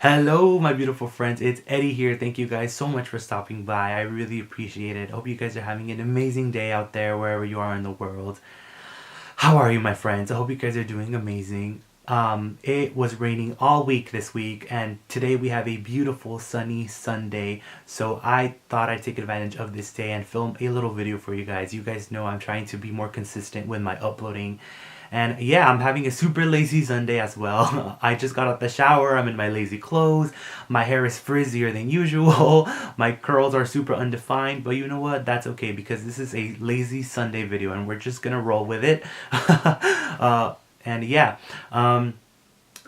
Hello, my beautiful friends. It's Eddie here. Thank you guys so much for stopping by. I really appreciate it. Hope you guys are having an amazing day out there wherever you are in the world. How are you, my friends? I hope you guys are doing amazing. It was raining all week this week, and today we have a beautiful sunny Sunday. So I thought I'd take advantage of this day and film a little video for you guys. You guys know I'm trying to be more consistent with my uploading. And yeah, I'm having a super lazy Sunday as well. I just got out the shower, I'm in my lazy clothes, my hair is frizzier than usual, my curls are super undefined, but you know what? That's okay because this is a lazy Sunday video and we're just gonna roll with it. And yeah,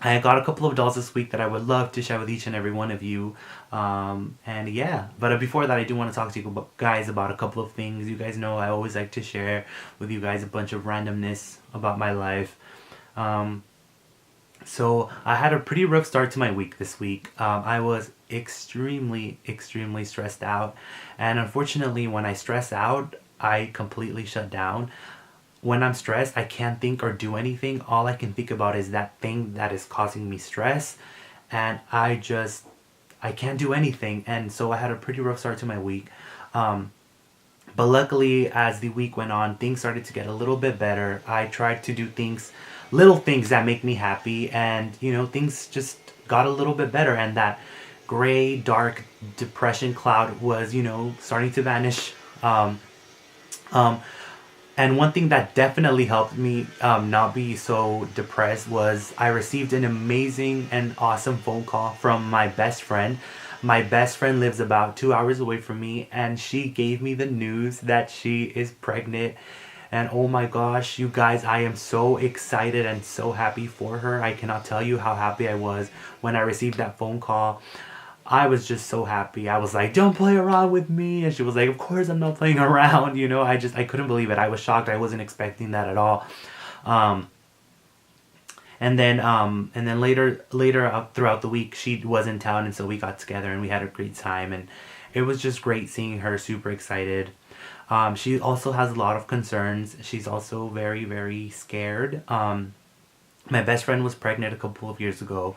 I got a couple of dolls this week that I would love to share with each and every one of you. And yeah, but before that, I do want to talk to you guys about a couple of things. You guys know I always like to share with you guys a bunch of randomness about my life. Um, so I had a pretty rough start to my week this week. I was extremely stressed out. And unfortunately, when I stress out, I completely shut down. When I'm stressed, I can't think or do anything. All I can think about is that thing that is causing me stress. And I can't do anything. And so I had a pretty rough start to my week. Um, but luckily, as the week went on, things started to get a little bit better. I tried to do things, little things that make me happy. And, things just got a little bit better. And that gray, dark depression cloud was, starting to vanish. Um, and one thing that definitely helped me not be so depressed was I received an amazing and awesome phone call from my best friend. My best friend lives about 2 hours away from me, and she gave me the news that she is pregnant. And oh my gosh, you guys, I am so excited and so happy for her. I cannot tell you how happy I was when I received that phone call. I was just so happy. I was like, "Don't play around with me," and she was like, "Of course I'm not playing around." I couldn't believe it. I was shocked. I wasn't expecting that at all. Um, and then later throughout the week, she was in town, and so we got together and we had a great time, and it was just great seeing her. Super excited. She also has a lot of concerns. She's also very scared. My best friend was pregnant a couple of years ago,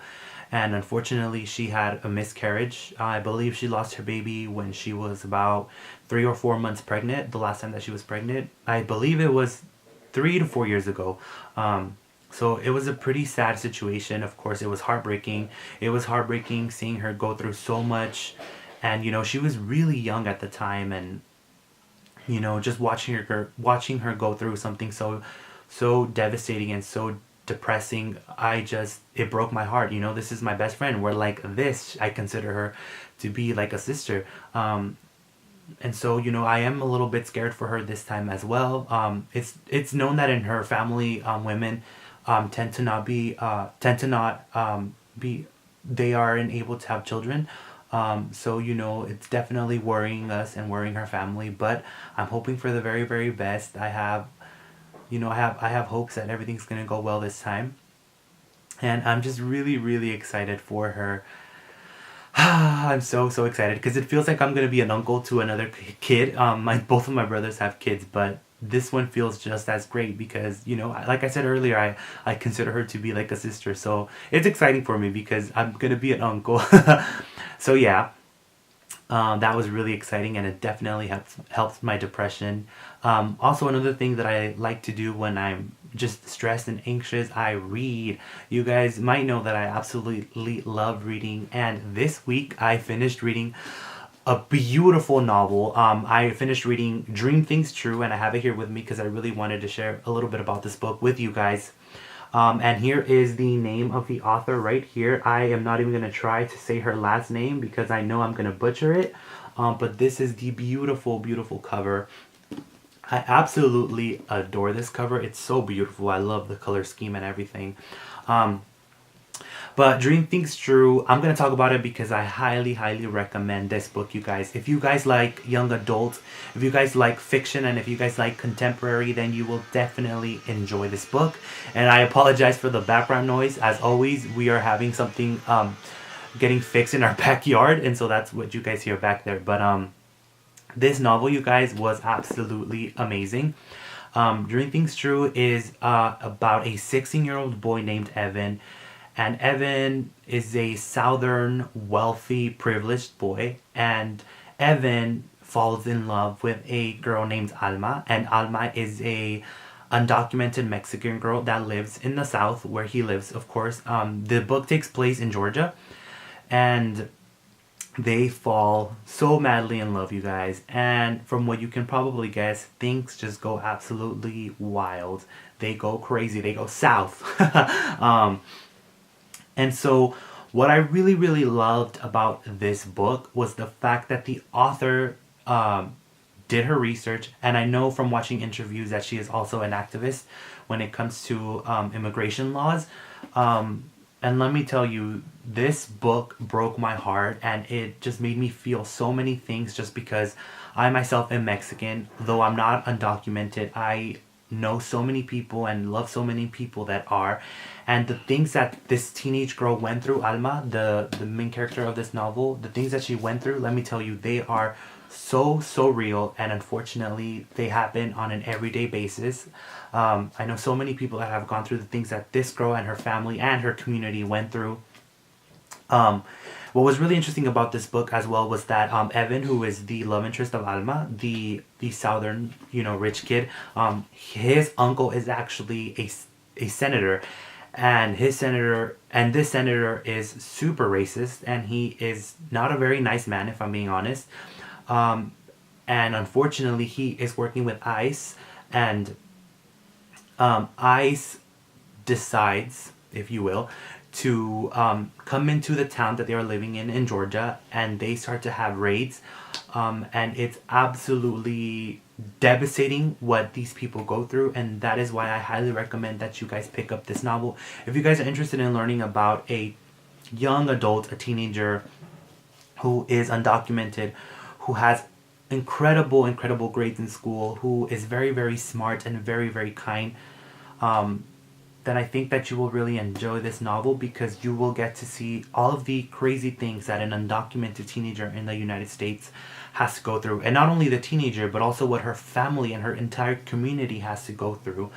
and unfortunately she had a miscarriage. I believe she lost her baby when she was about 3 or 4 months pregnant, the last time that she was pregnant. I believe it was 3 to 4 years ago. So it was a pretty sad situation. Of course, it was heartbreaking. It was heartbreaking seeing her go through so much. And she was really young at the time, and just watching her go through something so devastating and so depressing. It broke my heart. This is my best friend. We're like this. I consider her to be like a sister. And so I am a little bit scared for her this time as well. It's known that in her family, women tend to not be they aren't able to have children. So it's definitely worrying us and worrying her family, but I'm hoping for the very best. I have hopes that everything's gonna go well this time, and I'm just really excited for her. I'm so excited because it feels like I'm gonna be an uncle to another kid. My both of my brothers have kids, but this one feels just as great because like I said earlier, I consider her to be like a sister. So it's exciting for me because I'm gonna be an uncle. So yeah, that was really exciting, and it definitely helps my depression. Also, another thing that I like to do when I'm just stressed and anxious, I read. You guys might know that I absolutely love reading, and this week I finished reading a beautiful novel. I finished reading Dream Things True, and I have it here with me because I really wanted to share a little bit about this book with you guys. And here is the name of the author right here. I am not even going to try to say her last name because I know I'm going to butcher it. But this is the beautiful cover. I absolutely adore this cover. It's so beautiful. I love the color scheme and everything. Um, but Dream Things True, I'm going to talk about it because I highly recommend this book, you guys. If you guys like young adult, if you guys like fiction, and if you guys like contemporary, then you will definitely enjoy this book. And I apologize for the background noise. As always, we are having something getting fixed in our backyard, and so that's what you guys hear back there. But this novel, you guys, was absolutely amazing. Dream Things True is about a 16-year-old boy named Evan, And Evan is a southern, wealthy, privileged boy. And Evan falls in love with a girl named Alma. And Alma is a undocumented Mexican girl that lives in the South, where he lives, of course. The book takes place in Georgia. And they fall so madly in love, you guys. And from what you can probably guess, things just go absolutely wild. They go crazy. They go south. And so, what I really, really loved about this book was the fact that the author did her research. And I know from watching interviews that she is also an activist when it comes to immigration laws. And let me tell you, this book broke my heart, and it just made me feel so many things just because I myself am Mexican. Though I'm not undocumented, I know so many people and love so many people that are. And the things that this teenage girl went through, Alma, the main character of this novel, the things that she went through, let me tell you, they are so, so real. And unfortunately, they happen on an everyday basis. I know so many people that have gone through the things that this girl and her family and her community went through. What was really interesting about this book as well was that Evan, who is the love interest of Alma, the southern, rich kid, his uncle is actually a senator, and this senator is super racist, and he is not a very nice man, if I'm being honest. And unfortunately, he is working with ICE, and ICE decides, if you will, to come into the town that they are living in Georgia, and they start to have raids. And it's absolutely devastating what these people go through, and that is why I highly recommend that you guys pick up this novel. If you guys are interested in learning about a young adult, a teenager who is undocumented, who has incredible grades in school, who is very, very smart and very, very kind, then I think that you will really enjoy this novel, because you will get to see all of the crazy things that an undocumented teenager in the United States has to go through. And not only the teenager, but also what her family and her entire community has to go through.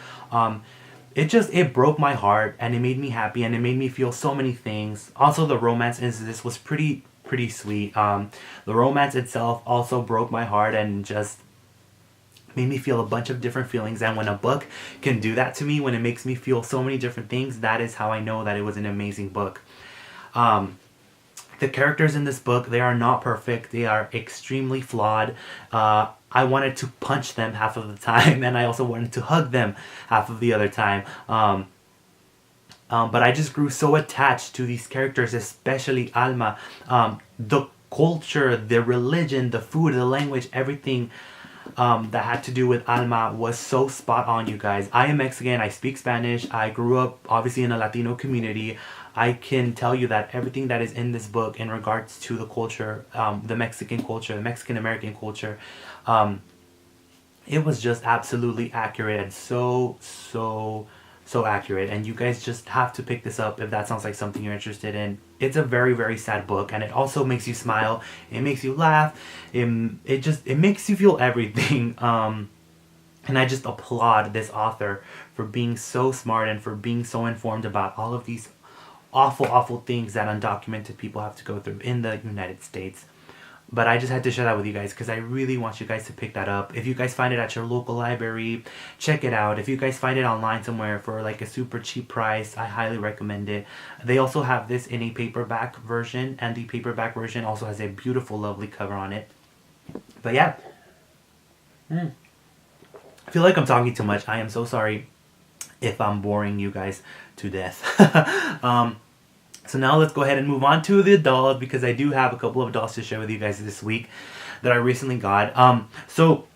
It broke my heart, and it made me happy, and it made me feel so many things. Also, the romance in this was pretty sweet. The romance itself also broke my heart and just made me feel a bunch of different feelings. And when a book can do that to me, when it makes me feel so many different things, that is how I know that it was an amazing book. The characters in this book, they are not perfect. They are extremely flawed. I wanted to punch them half of the time, and I also wanted to hug them half of the other time. But I just grew so attached to these characters, especially Alma. The culture, the religion, the food, the language, everything that had to do with Alma was so spot on, you guys. I am Mexican. I speak Spanish. I grew up obviously in a Latino community. I can tell you that everything that is in this book in regards to the culture, the Mexican culture, the Mexican American culture, it was just absolutely accurate, and so accurate. And you guys just have to pick this up if that sounds like something you're interested in. It's a very, very sad book, and it also makes you smile. It makes you laugh. It makes you feel everything. And I just applaud this author for being so smart and for being so informed about all of these awful things that undocumented people have to go through in the United States. But I just had to share that with you guys because I really want you guys to pick that up. If you guys find it at your local library, check it out. If you guys find it online somewhere for like a super cheap price, I highly recommend it. They also have this in a paperback version, and the paperback version also has a beautiful, lovely cover on it. But yeah. I feel like I'm talking too much. I am so sorry if I'm boring you guys to death. So now let's go ahead and move on to the dolls, because I do have a couple of dolls to share with you guys this week that I recently got. So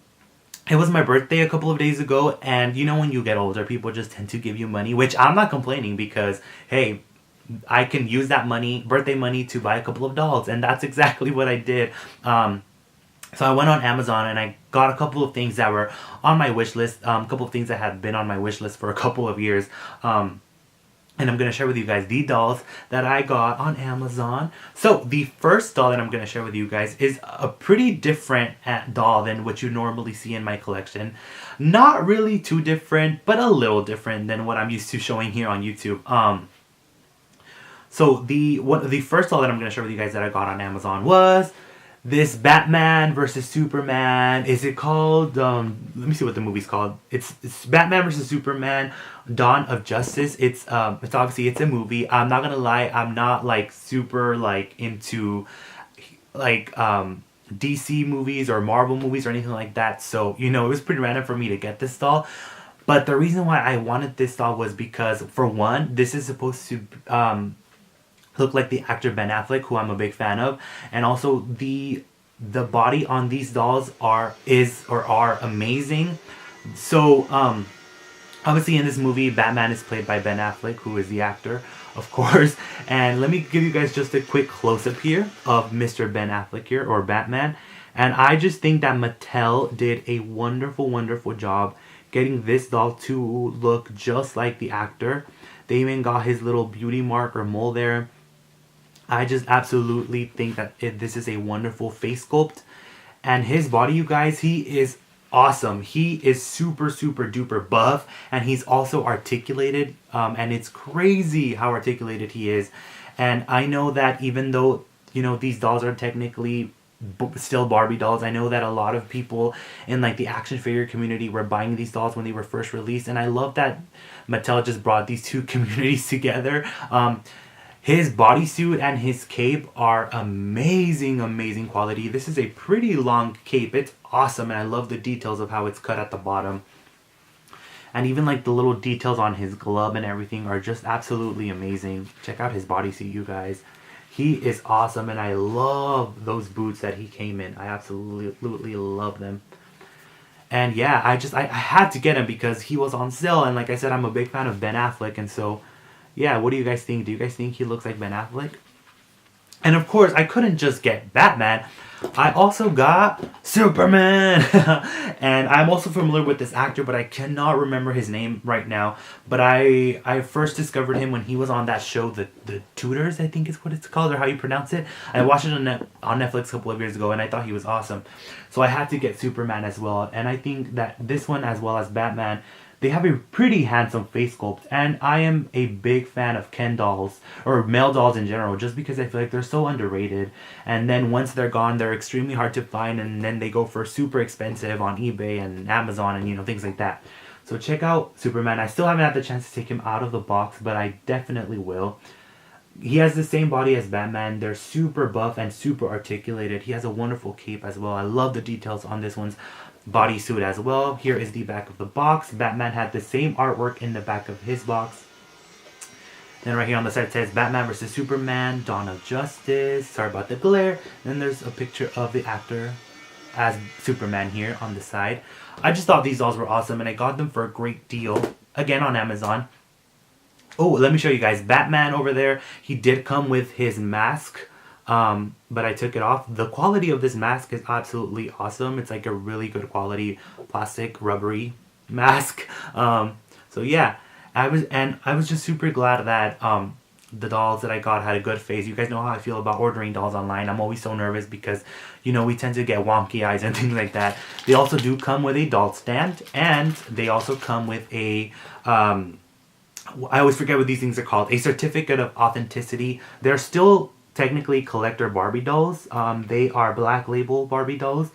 it was my birthday a couple of days ago, and you know when you get older, people just tend to give you money, which I'm not complaining because, hey, I can use that money, birthday money, to buy a couple of dolls, and that's exactly what I did. So I went on Amazon and I got a couple of things that were on my wish list, a couple of things that had been on my wish list for a couple of years. And I'm going to share with you guys the dolls that I got on Amazon. So the first doll that I'm going to share with you guys is a pretty different doll than what you normally see in my collection. Not really too different, but a little different than what I'm used to showing here on YouTube. So the first doll that I'm gonna share with you guys that I got on Amazon was this Batman versus Superman. Is it called? Let me see what the movie's called. It's Batman versus Superman, Dawn of Justice. It's obviously it's a movie. I'm not gonna lie. I'm not like super like into like DC movies or Marvel movies or anything like that. So it was pretty random for me to get this doll. But the reason why I wanted this doll was because, for one, this is supposed to look like the actor Ben Affleck, who I'm a big fan of, and also the body on these dolls are amazing. So obviously in this movie, Batman is played by Ben Affleck, who is the actor, of course. And let me give you guys just a quick close up here of Mr. Ben Affleck here, or Batman. And I just think that Mattel did a wonderful, wonderful job getting this doll to look just like the actor. They even got his little beauty mark or mole there. I just absolutely think that this is a wonderful face sculpt. And his body, you guys, he is awesome. He is super, super duper buff. And he's also articulated. And it's crazy how articulated he is. And I know that even though, these dolls are technically still Barbie dolls, I know that a lot of people in like the action figure community were buying these dolls when they were first released. And I love that Mattel just brought these two communities together. His bodysuit and his cape are amazing, amazing quality. This is a pretty long cape. It's awesome, and I love the details of how it's cut at the bottom. And even like the little details on his glove and everything are just absolutely amazing. Check out his bodysuit, you guys. He is awesome, and I love those boots that he came in. I absolutely love them. And yeah, I had to get him because he was on sale, and like I said, I'm a big fan of Ben Affleck, and so yeah, what do you guys think? Do you guys think he looks like Ben Affleck? And of course, I couldn't just get Batman. I also got Superman. And I'm also familiar with this actor, but I cannot remember his name right now. But I first discovered him when he was on that show, The Tudors, I think is what it's called, or how you pronounce it. I watched it on Netflix a couple of years ago, and I thought he was awesome. So I had to get Superman as well. And I think that this one, as well as Batman, they have a pretty handsome face sculpt, and I am a big fan of Ken dolls, or male dolls in general, just because I feel like they're so underrated. And then once they're gone, they're extremely hard to find, and then they go for super expensive on eBay and Amazon and things like that. So check out Superman. I still haven't had the chance to take him out of the box, but I definitely will. He has the same body as Batman. They're super buff and super articulated. He has a wonderful cape as well. I love the details on this one's bodysuit as well. Here is the back of the box. Batman had the same artwork in the back of his box. Then right here on the side it says Batman vs. Superman, Dawn of Justice. Sorry about the glare. Then there's a picture of the actor as Superman here on the side. I just thought these dolls were awesome, and I got them for a great deal. Again on Amazon. Oh, let me show you guys. Batman over there, he did come with his mask. But I took it off. The quality of this mask is absolutely awesome. It's like a really good quality plastic rubbery mask. So yeah, I was just super glad that the dolls that I got had a good face. You guys know how I feel about ordering dolls online. I'm always so nervous because we tend to get wonky eyes and things like that. They also do come with a doll stand, and they also come with a I always forget what these things are called. A certificate of authenticity. They're still technically collector Barbie dolls. They are black label Barbie dolls.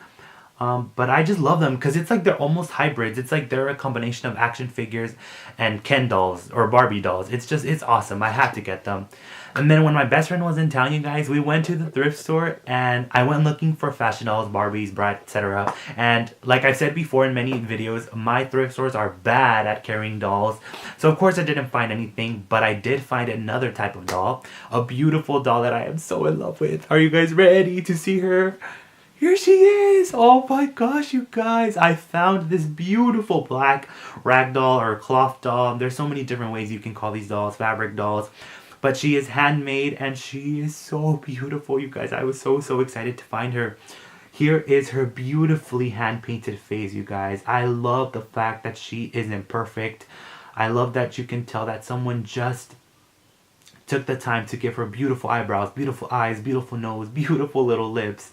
But I just love them because it's like they're almost hybrids. It's like they're a combination of action figures and Ken dolls or Barbie dolls. It's awesome. I had to get them. And then when my best friend was in town, you guys, we went to the thrift store and I went looking for fashion dolls, Barbies, Brat, etc. And like I've said before in many videos, my thrift stores are bad at carrying dolls. So of course I didn't find anything, but I did find another type of doll. A beautiful doll that I am so in love with. Are you guys ready to see her? Here she is! Oh my gosh, you guys! I found this beautiful black rag doll or cloth doll. There's so many different ways you can call these dolls, fabric dolls. But she is handmade and she is so beautiful, you guys. I was so excited to find her. Here is her beautifully hand-painted face, you guys. I love the fact that she isn't perfect. I love that you can tell that someone just took the time to give her beautiful eyebrows, beautiful eyes, beautiful nose, beautiful little lips.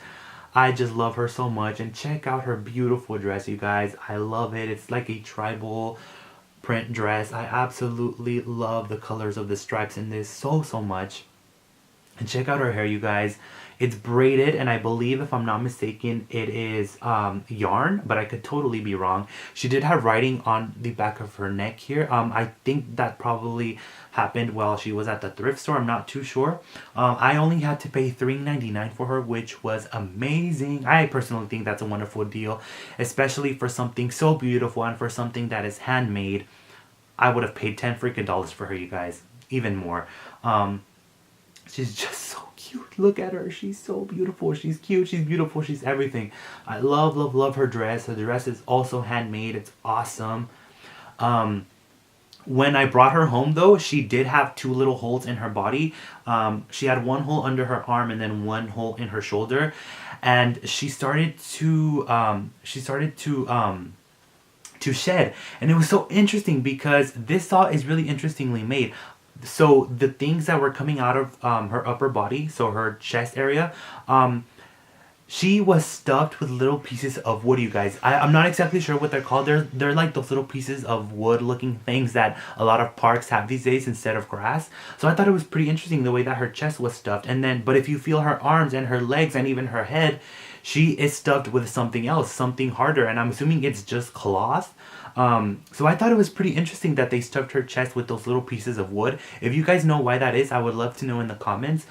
I just love her so much. And check out her beautiful dress, you guys. I love it. It's like a tribal print dress. I absolutely love the colors of the stripes in this so much. And check out her hair, you guys. It's braided, and I believe, if I'm not mistaken, it is yarn, but I could totally be wrong. She did have writing on the back of her neck here. I think that probably happened while she was at the thrift store. I'm not too sure. I only had to pay $3.99 for her, which was amazing. I personally think that's a wonderful deal, especially for something so beautiful and for something that is handmade. I would have paid 10 freaking dollars for her, you guys. Even more. She's just so cute. Look at her. She's so beautiful. She's cute. She's beautiful. She's everything. I love, love, love her dress. Her dress is also handmade. It's awesome. When I brought her home, though, she did have two little holes in her body. She had one hole under her arm and then one hole in her shoulder. And she started to shed. And it was so interesting because this doll is really interestingly made. So the things that were coming out of her upper body, so her chest area, she was stuffed with little pieces of wood, you guys. I'm not exactly sure what they're called. They're like those little pieces of wood looking things that a lot of parks have these days instead of grass. So I thought it was pretty interesting the way that her chest was stuffed. And then, but if you feel her arms and her legs and even her head, she is stuffed with something else, something harder. And I'm assuming it's just cloth. So I thought it was pretty interesting that they stuffed her chest with those little pieces of wood. If you guys know why that is, I would love to know in the comments.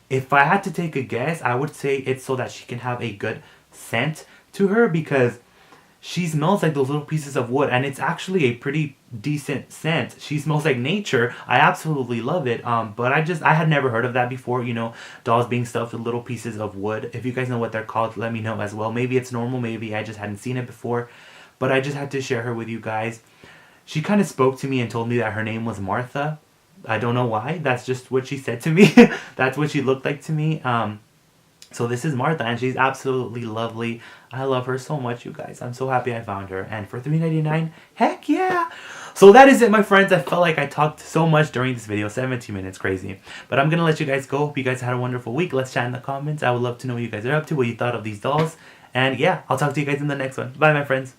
If I had to take a guess, I would say it's so that she can have a good scent to her, because she smells like those little pieces of wood, and it's actually a pretty decent scent. She smells like nature. I absolutely love it. But I had never heard of that before, you know, dolls being stuffed with little pieces of wood. If you guys know what they're called, let me know as well. Maybe it's normal, maybe I just hadn't seen it before. But I just had to share her with you guys. She kind of spoke to me and told me that her name was Martha. I don't know why. That's just what she said to me. That's what she looked like to me. So this is Martha, and she's absolutely lovely. I love her so much, you guys. I'm so happy I found her. And for $3.99, heck yeah! So that is it, my friends. I felt like I talked so much during this video. 17 minutes, crazy. But I'm going to let you guys go. Hope you guys had a wonderful week. Let's chat in the comments. I would love to know what you guys are up to, what you thought of these dolls. And yeah, I'll talk to you guys in the next one. Bye, my friends.